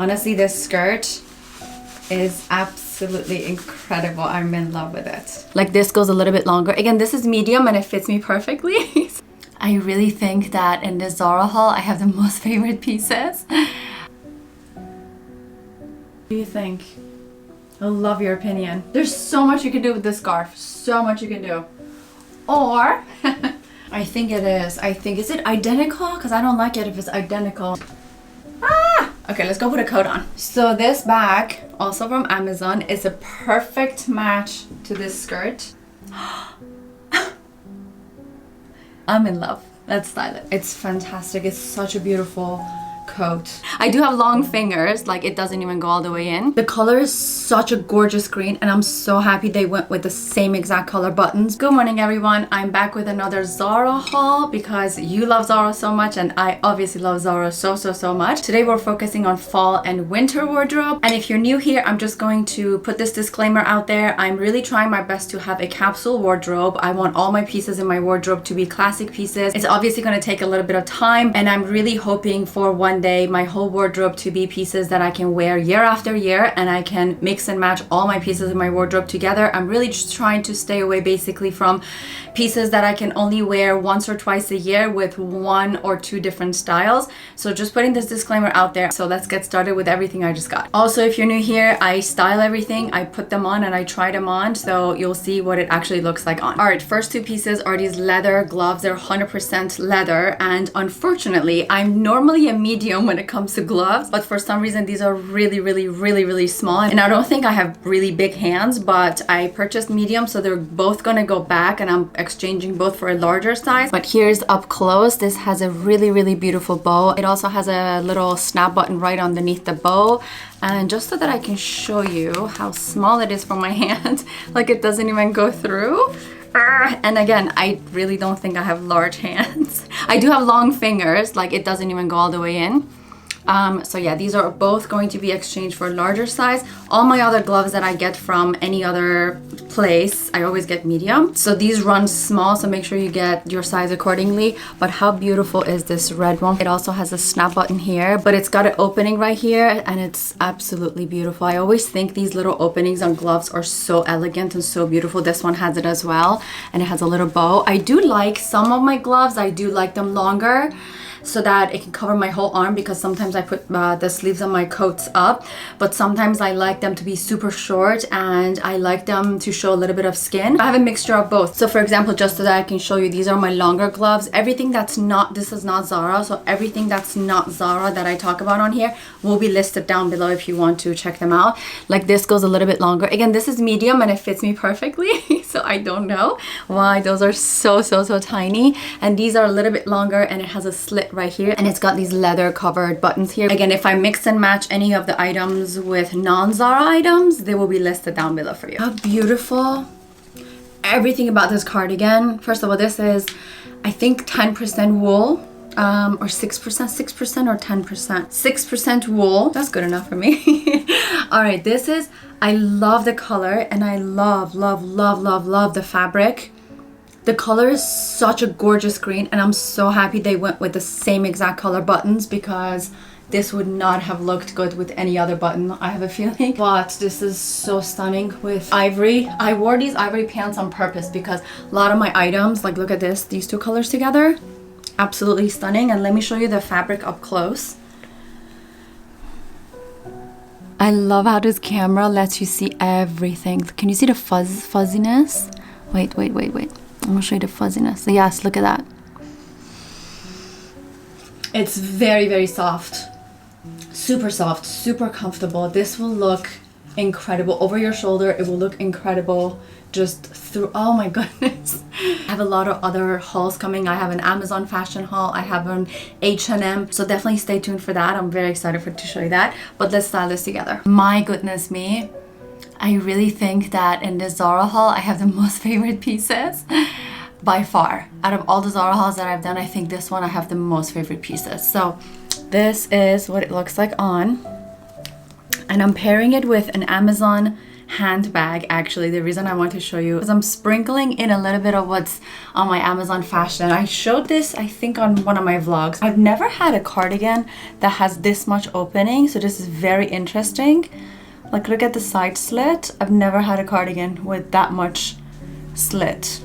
Honestly, this skirt is absolutely incredible. I'm in love with it. Like, this goes a little bit longer. Again, this is medium and it fits me perfectly. I really think that in this Zara haul, I have the most favorite pieces. What do you think? I love your opinion. There's so much you can do with this scarf. So much you can do. Or, I think it is. Is it identical? Because I don't like it if it's identical. Ah! Okay, let's go put a coat on. So this bag, also from Amazon, is a perfect match to this skirt. I'm in love. Let's style it. It's fantastic. It's such a beautiful coat. I do have long fingers, like it doesn't even go all the way in. The color is such a gorgeous green and I'm so happy they went with the same exact color buttons. Good morning everyone. I'm back with another Zara haul because you love Zara so much and I obviously love Zara so much. Today we're focusing on fall and winter wardrobe, and if you're new here, I'm just going to put this disclaimer out there. I'm really trying my best to have a capsule wardrobe. I want all my pieces in my wardrobe to be classic pieces. It's obviously going to take a little bit of time, and I'm really hoping for one day my whole wardrobe to be pieces that I can wear year after year, and I can mix and match all my pieces in my wardrobe together. I'm really just trying to stay away basically from pieces that I can only wear once or twice a year with one or two different styles. So just putting this disclaimer out there. So let's get started with everything I just got. Also, if you're new here, I style everything. I put them on and I try them on, so you'll see what it actually looks like on. All right, first two pieces are these leather gloves. They're 100% leather, and unfortunately I'm normally a medium when it comes to gloves, but for some reason these are really small, and I don't think I have really big hands, but I purchased medium, so they're both gonna go back and I'm exchanging both for a larger size. But here's up close. This has a really beautiful bow. It also has a little snap button right underneath the bow, and just so that I can show you how small it is for my hand, like it doesn't even go through. And again, I really don't think I have large hands. I do have long fingers, like it doesn't even go all the way in. So yeah, these are both going to be exchanged for a larger size. All my other gloves that I get from any other place, I always get medium. So these run small, so make sure you get your size accordingly. But how beautiful is this red one? It also has a snap button here, but it's got an opening right here, and it's absolutely beautiful. I always think these little openings on gloves are so elegant and so beautiful. This one has it as well, and it has a little bow. I do like some of my gloves, I do like them longer, so that it can cover my whole arm, because sometimes I put the sleeves on my coats up, but sometimes I like them to be super short and I like them to show a little bit of skin. I have a mixture of both. So for example, just so that I can show you, these are my longer gloves. Everything that's not, this is not Zara, so everything that's not Zara that I talk about on here will be listed down below if you want to check them out. Like this goes a little bit longer. Again, this is medium and it fits me perfectly, so I don't know why those are so tiny. And these are a little bit longer and it has a slit right here, and it's got these leather covered buttons here. Again, if I mix and match any of the items with non-Zara items, they will be listed down below for you. How beautiful. Everything about this cardigan. First of all, this is, I think, 10% wool, or 6% or 10%. 6% wool. That's good enough for me. All right, this is, I love the color, and I love the fabric. The color is such a gorgeous green, and I'm so happy they went with the same exact color buttons, because this would not have looked good with any other button, I have a feeling. But this is so stunning with ivory. I wore these ivory pants on purpose because a lot of my items, like look at this, these two colors together, absolutely stunning. And let me show you the fabric up close. I love how this camera lets you see everything. Can you see the fuzziness? Wait. I'm gonna show you the fuzziness. Yes, look at that. It's very soft. Super soft, super comfortable. This will look incredible over your shoulder. It will look incredible just through, oh my goodness. I have a lot of other hauls coming. I have an Amazon fashion haul. I have an H&M. So definitely stay tuned for that. I'm very excited to show you that. But let's style this together. My goodness me. I really think that in this Zara haul, I have the most favorite pieces by far. Out of all the Zara hauls that I've done, I think this one I have the most favorite pieces. So this is what it looks like on. And I'm pairing it with an Amazon handbag. Actually, the reason I want to show you is I'm sprinkling in a little bit of what's on my Amazon fashion. I showed this, I think, on one of my vlogs. I've never had a cardigan that has this much opening, so this is very interesting. Like, look at the side slit. I've never had a cardigan with that much slit.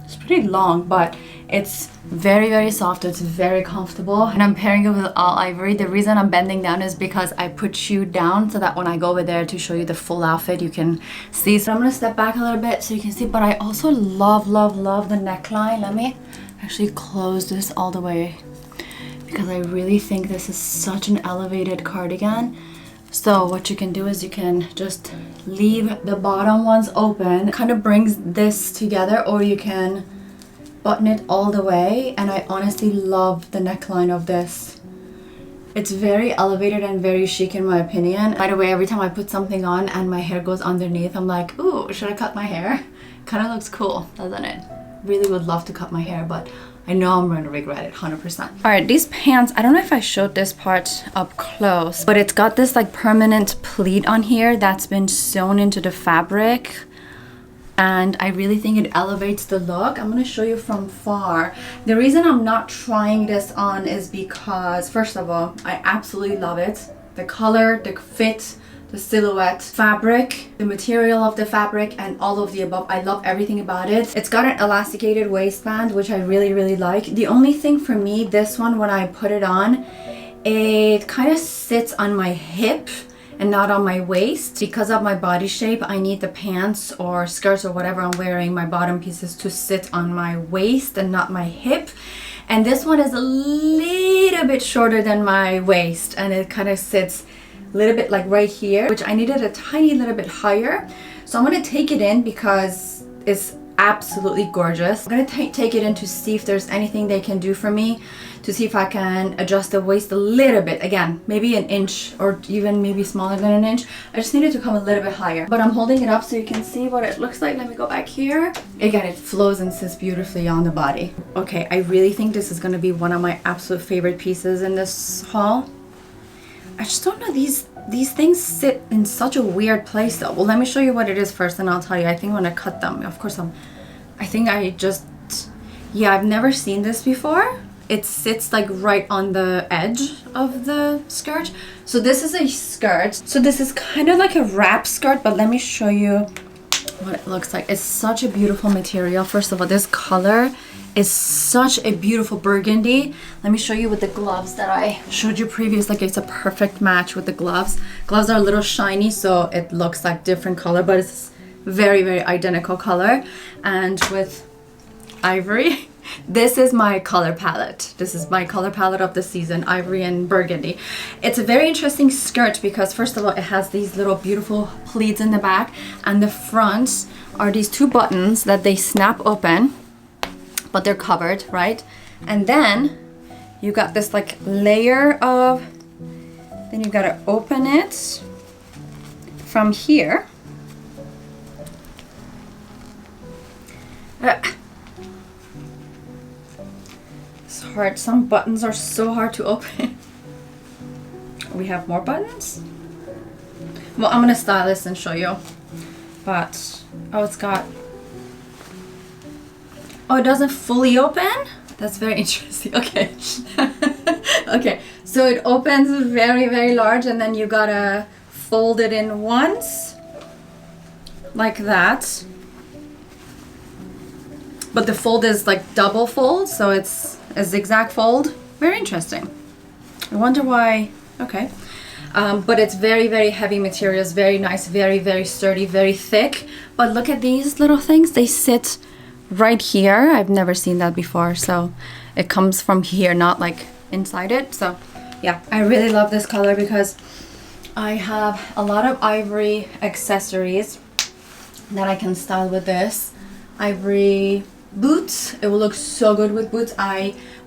It's pretty long, but it's very, very soft. It's very comfortable, and I'm pairing it with all ivory. The reason I'm bending down is because I put you down so that when I go over there to show you the full outfit, you can see. So I'm gonna step back a little bit so you can see, but I also love the neckline. Let me actually close this all the way because I really think this is such an elevated cardigan. So what you can do is you can just leave the bottom ones open. It kind of brings this together, or you can button it all the way, and I honestly love the neckline of this. It's very elevated and very chic in my opinion. By the way, every time I put something on and my hair goes underneath, I'm like, ooh, should I cut my hair? Kind of looks cool, doesn't it? Really would love to cut my hair, but I know I'm going to regret it 100%. All right, these pants, I don't know if I showed this part up close, but it's got this like permanent pleat on here that's been sewn into the fabric. And I really think it elevates the look. I'm going to show you from far. The reason I'm not trying this on is because, first of all, I absolutely love it. The color, the fit, the silhouette, fabric, the material of the fabric, and all of the above. I love everything about it. It's got an elasticated waistband, which I really like. The only thing for me, this one, when I put it on, it kind of sits on my hip and not on my waist. Because of my body shape, I need the pants or skirts or whatever I'm wearing, my bottom pieces, to sit on my waist and not my hip. And this one is a little bit shorter than my waist, and it kind of sits a little bit like right here, which I needed a tiny little bit higher. So I'm going to take it in because it's absolutely gorgeous. I'm going to take it in to see if there's anything they can do for me, to see if I can adjust the waist a little bit. Again, maybe an inch or even maybe smaller than an inch. I just need it to come a little bit higher. But I'm holding it up so you can see what it looks like. Let me go back here. Again, it flows and sits beautifully on the body. Okay, I really think this is going to be one of my absolute favorite pieces in this haul. I just don't know, these things sit in such a weird place though. Well, let me show you what it is first and I'll tell you. I think when I cut them, of course, I've never seen this before. It sits like right on the edge of the skirt. So this is a skirt. So this is kind of like a wrap skirt, but let me show you what it looks like. It's such a beautiful material. First of all, this color is such a beautiful burgundy. Let me show you with the gloves that I showed you previous. Like, it's a perfect match with the gloves. Gloves are a little shiny, so it looks like different color, but it's very identical color. And with ivory, this is my color palette. This is my color palette of the season, ivory and burgundy. It's a very interesting skirt because, first of all, it has these little beautiful pleats in the back, and the front are these two buttons that they snap open, but they're covered, right? And then you got this like layer of, then you gotta open it from here. It's hard. Some buttons are so hard to open. We have more buttons? Well, I'm gonna style this and show you. But, oh, it's got, oh, it doesn't fully open? That's very interesting. Okay. Okay, so it opens very large, and then you gotta fold it in once, like that. But the fold is like double fold, so it's a zigzag fold. Very interesting. I wonder why. Okay. But it's very heavy materials, very nice, very sturdy, very thick. But look at these little things. They sit right here. I've never seen that before. So it comes from here, not like inside it. So yeah, I really love this color because I have a lot of ivory accessories that I can style with this. Ivory boots. It will look so good with boots.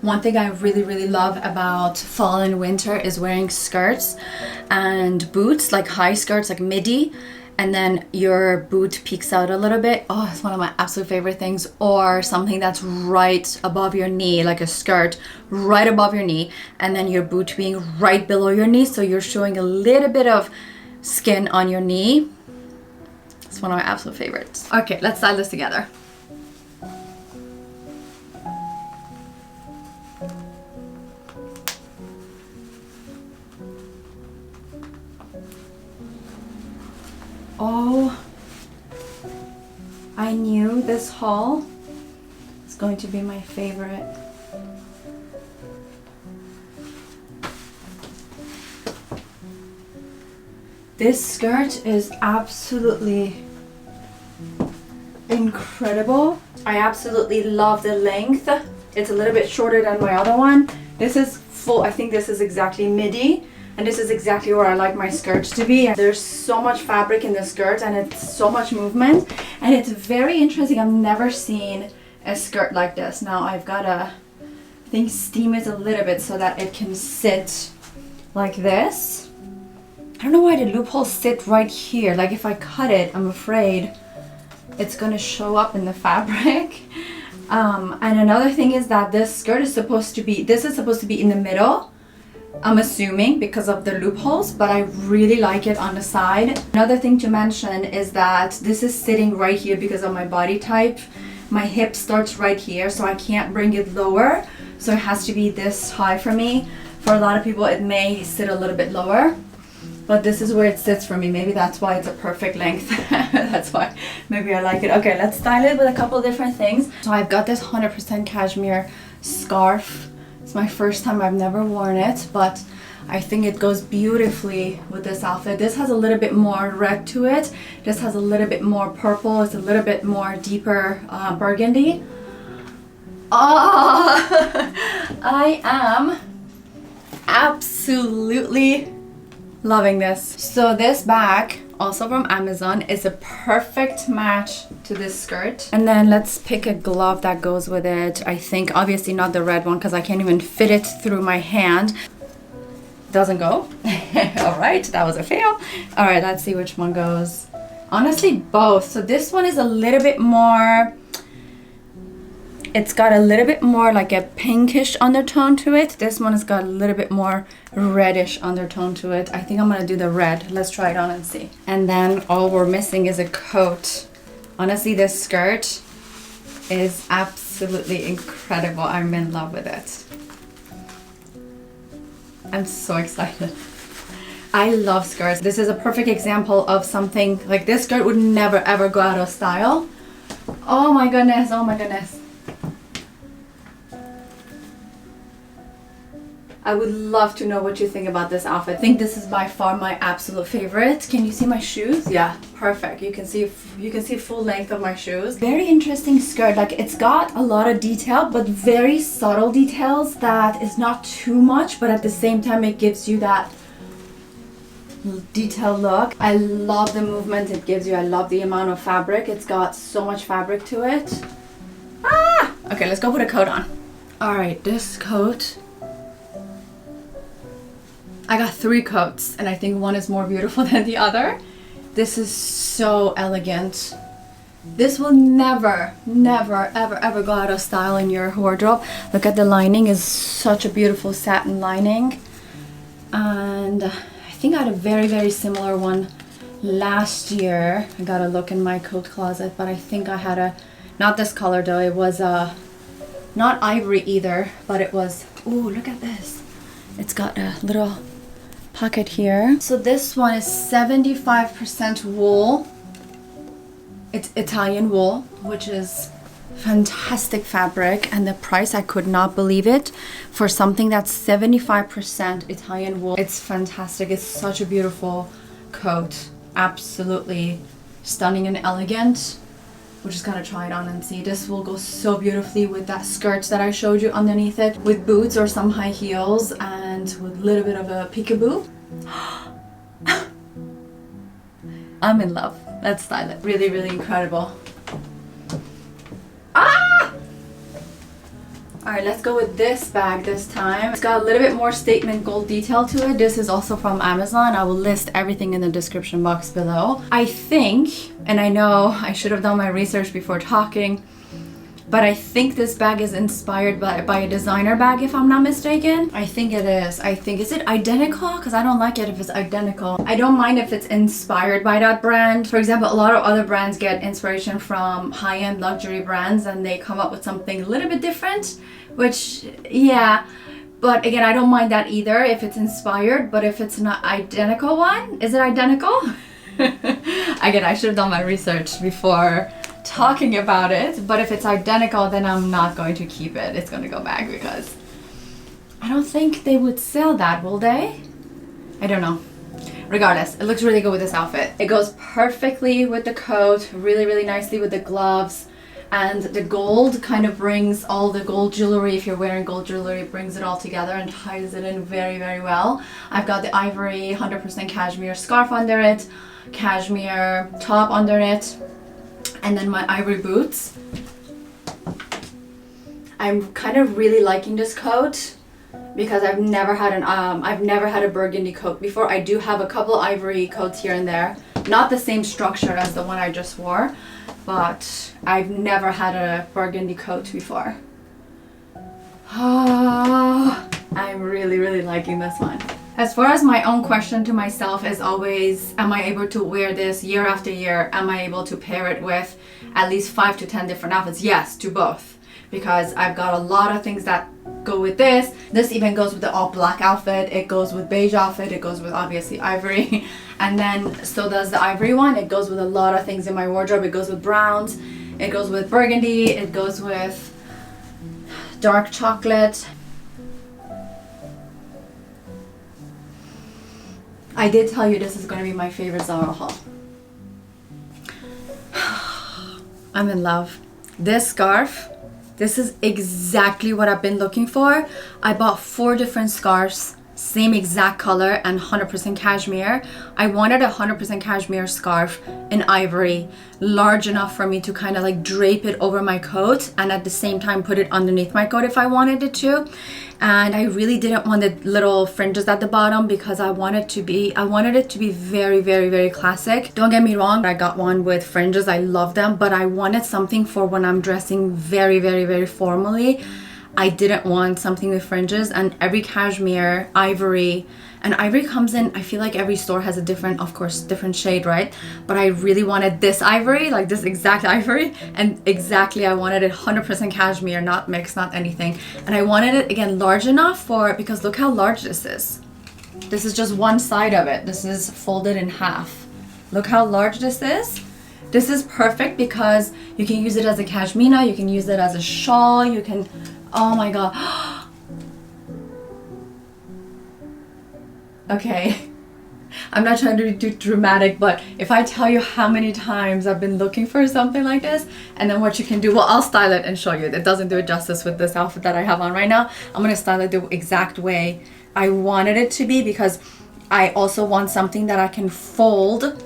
One thing I really love about fall and winter is wearing skirts and boots, like high skirts, like midi, and then your boot peeks out a little bit. Oh, it's one of my absolute favorite things. Or something that's right above your knee, like a skirt right above your knee, and then your boot being right below your knee, so you're showing a little bit of skin on your knee. It's one of my absolute favorites. Okay, let's style this together. Oh, I knew this haul is going to be my favorite. This skirt is absolutely incredible. I absolutely love the length. It's a little bit shorter than my other one. This is full, I think this is exactly midi. And this is exactly where I like my skirts to be. There's so much fabric in the skirt and it's so much movement. And it's very interesting. I've never seen a skirt like this. Now I've got to, I think, steam it a little bit so that it can sit like this. I don't know why the loopholes sit right here. Like if I cut it, I'm afraid it's gonna show up in the fabric. And another thing is that this skirt is supposed to be, this is supposed to be in the middle. I'm assuming because of the loopholes, but I really like it on the side. Another thing to mention is that this is sitting right here because of my body type. My hip starts right here, so I can't bring it lower. So it has to be this high for me. For a lot of people, it may sit a little bit lower, but this is where it sits for me. Maybe that's why it's a perfect length. That's why maybe I like it. Okay, let's style it with a couple different things. So I've got this 100% cashmere scarf. It's my first time, I've never worn it, but I think it goes beautifully with this outfit. This has a little bit more red to it. This has a little bit more purple. It's a little bit more deeper burgundy. Oh, I am absolutely loving this. So this bag, also from Amazon, is a perfect match to this skirt. And then let's pick a glove that goes with it. I think obviously not the red one because I can't even fit it through my hand. Doesn't go. All right, that was a fail. All right, let's see which one goes. Honestly, both. So this one is a little bit more, it's got a little bit more like a pinkish undertone to it. This one has got a little bit more reddish undertone to it. I think I'm gonna do the red. Let's try it on and see. And then all we're missing is a coat. Honestly, this skirt is absolutely incredible. I'm in love with it. I'm so excited. I love skirts. This is a perfect example of something like this skirt would never ever go out of style. Oh my goodness, oh my goodness. I would love to know what you think about this outfit. I think this is by far my absolute favorite. Can you see my shoes? Yeah, perfect. You can see full length of my shoes. Very interesting skirt. Like it's got a lot of detail, but very subtle details that is not too much, but at the same time it gives you that detailed look. I love the movement it gives you. I love the amount of fabric. It's got so much fabric to it. Ah! Okay, let's go put a coat on. All right, this coat, I got 3 coats and I think one is more beautiful than the other. This is so elegant. This will never, never, ever, ever go out of style in your wardrobe. Look at the lining, is such a beautiful satin lining. And I think I had a very, very similar one last year. I gotta look in my coat closet, but I think I had a, not this color though, it was not ivory either, but it was, ooh, look at this. It's got a little pocket here. So this one is 75% wool. It's Italian wool, which is fantastic fabric, and the price, I could not believe it for something that's 75% Italian wool. It's fantastic. It's such a beautiful coat. Absolutely stunning and elegant. We're just gonna try it on and see. This will go so beautifully with that skirt that I showed you underneath it, with boots or some high heels and with a little bit of a peekaboo. I'm in love. Let's style it. Really, really incredible. Ah! All right, let's go with this bag this time. It's got a little bit more statement gold detail to it. This is also from Amazon. I will list everything in the description box below. I think, and I know I should have done my research before talking, but I think this bag is inspired by a designer bag, if I'm not mistaken. I think it is. Is it identical? Because I don't like it if it's identical. I don't mind if it's inspired by that brand. For example, a lot of other brands get inspiration from high-end luxury brands and they come up with something a little bit different, which, yeah. But again, I don't mind that either if it's inspired, but if it's not identical one, is it identical? Again, I should have done my research before talking about it, but if it's identical, then I'm not going to keep it. It's going to go back because I don't think they would sell that, will they? I don't know. Regardless, it looks really good with this outfit. It goes perfectly with the coat, really, really nicely with the gloves. And the gold kind of brings all the gold jewelry, if you're wearing gold jewelry, it brings it all together and ties it in very, very well. I've got the ivory 100% cashmere scarf under it, cashmere top under it, and then my ivory boots. I'm kind of really liking this coat because I've never had a burgundy coat before. I do have a couple ivory coats here and there, not the same structure as the one I just wore, but I've never had a burgundy coat before. Oh, I'm really, really liking this one. As far as my own question to myself is always, am I able to wear this year after year? Am I able to pair it with at least 5 to 10 different outfits? Yes, to both. Because I've got a lot of things that go with this. This even goes with the all black outfit. It goes with beige outfit. It goes with obviously ivory. And then so does the ivory one. It goes with a lot of things in my wardrobe. It goes with browns. It goes with burgundy. It goes with dark chocolate. I did tell you this is going to be my favorite Zara haul. I'm in love. This scarf, this is exactly what I've been looking for. I bought 4 different scarves, same exact color and 100% cashmere. I wanted a 100% cashmere scarf in ivory, large enough for me to kind of like drape it over my coat and at the same time put it underneath my coat if I wanted it to. And I really didn't want the little fringes at the bottom because I wanted it to be very, very, very classic. Don't get me wrong, I got one with fringes. I love them, but I wanted something for when I'm dressing very, very, very formally. I didn't want something with fringes, and every cashmere, ivory, and ivory comes in, I feel like every store has a different, of course, different shade, right? But I really wanted this ivory, like this exact ivory, and exactly I wanted it 100% cashmere, not mixed, not anything. And I wanted it, again, large enough for, because look how large this is. This is just one side of it. This is folded in half. Look how large this is. This is perfect because you can use it as a cashmere, you can use it as a shawl, you can, oh my god. Okay, I'm not trying to be too dramatic, but if I tell you how many times I've been looking for something like this, and then what you can do, well, I'll style it and show you. It doesn't do it justice with this outfit that I have on right now. I'm gonna style it the exact way I wanted it to be because I also want something that I can fold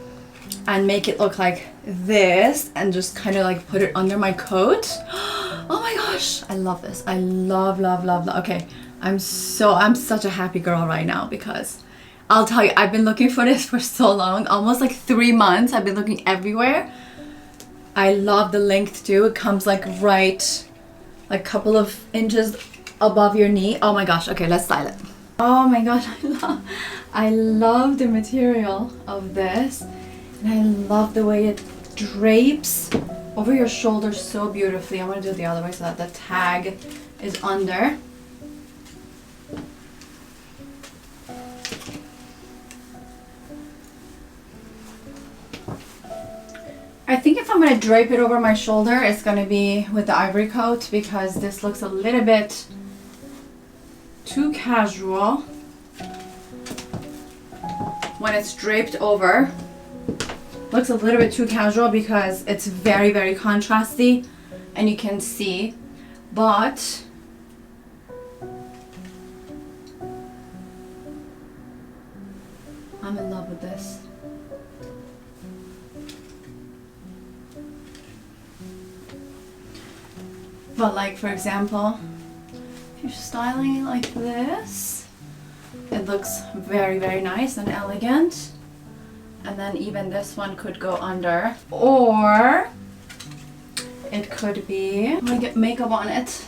and make it look like this and just kind of like put it under my coat. Oh my gosh, I love this. I love, love, love, love. Okay, I'm such a happy girl right now because I'll tell you, I've been looking for this for so long, almost like 3 months. I've been looking everywhere. I love the length too. It comes like right, like a couple of inches above your knee. Oh my gosh, okay, let's style it. Oh my gosh, I love the material of this. And I love the way it drapes over your shoulders so beautifully. I'm gonna do it the other way so that the tag is under. I think if I'm gonna drape it over my shoulder, it's gonna be with the ivory coat because this looks a little bit too casual when it's draped over. Looks a little bit too casual because it's very, very contrasty and you can see, but I'm in love with this. But like, for example, if you're styling it like this, it looks very, very nice and elegant. And then even this one could go under. Or It could be, I'm gonna get makeup on it.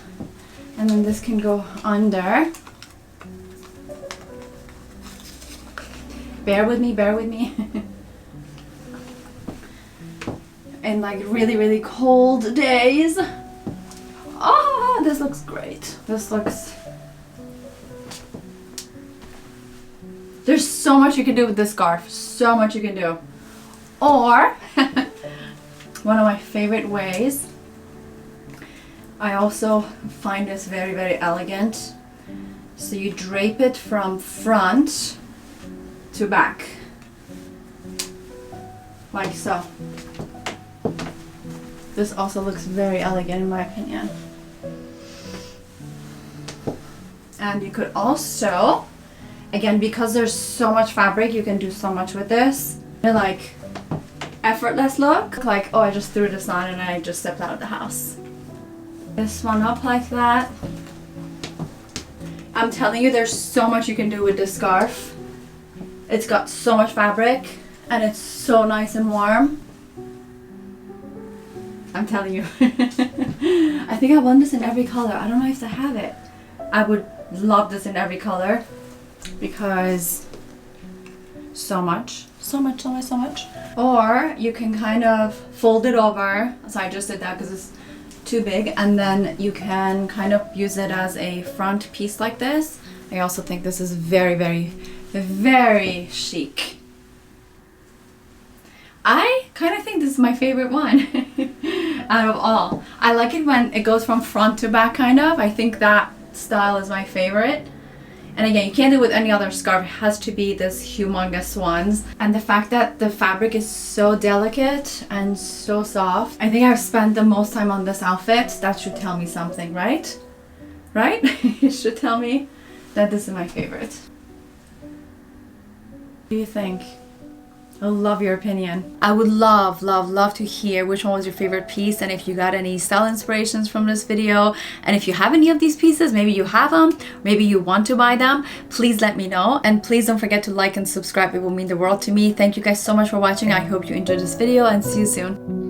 And then this can go under. Bear with me, bear with me. In like really, really cold days. Oh, this looks great. This looks... There's so much you can do with this scarf. So much you can do. Or, one of my favorite ways, I also find this very, very elegant. So you drape it from front to back. Like so. This also looks very elegant in my opinion. And you could also, again, because there's so much fabric, you can do so much with this. Like effortless look. Like, oh, I just threw this on and I just stepped out of the house. This one up like that. I'm telling you, there's so much you can do with this scarf. It's got so much fabric and it's so nice and warm. I'm telling you. I think I want this in every color. I don't know if I have it. I would love this in every color because so much. Or you can kind of fold it over. So I just did that because it's too big, and then you can kind of use it as a front piece like this. I also think this is very, very, very chic. I kind of think this is my favorite one out of all. I like it when it goes from front to back kind of. I think that style is my favorite. And again, you can't do it with any other scarf. It has to be this humongous ones. And the fact that the fabric is so delicate and so soft. I think I've spent the most time on this outfit. That should tell me something, right? Right? It should tell me that this is my favorite. What do you think? I love your opinion. I would love, love, love to hear which one was your favorite piece, and if you got any style inspirations from this video, and if you have any of these pieces, maybe you have them, maybe you want to buy them, please let me know. And please don't forget to like and subscribe. It will mean the world to me. Thank you guys so much for watching. I hope you enjoyed this video and see you soon.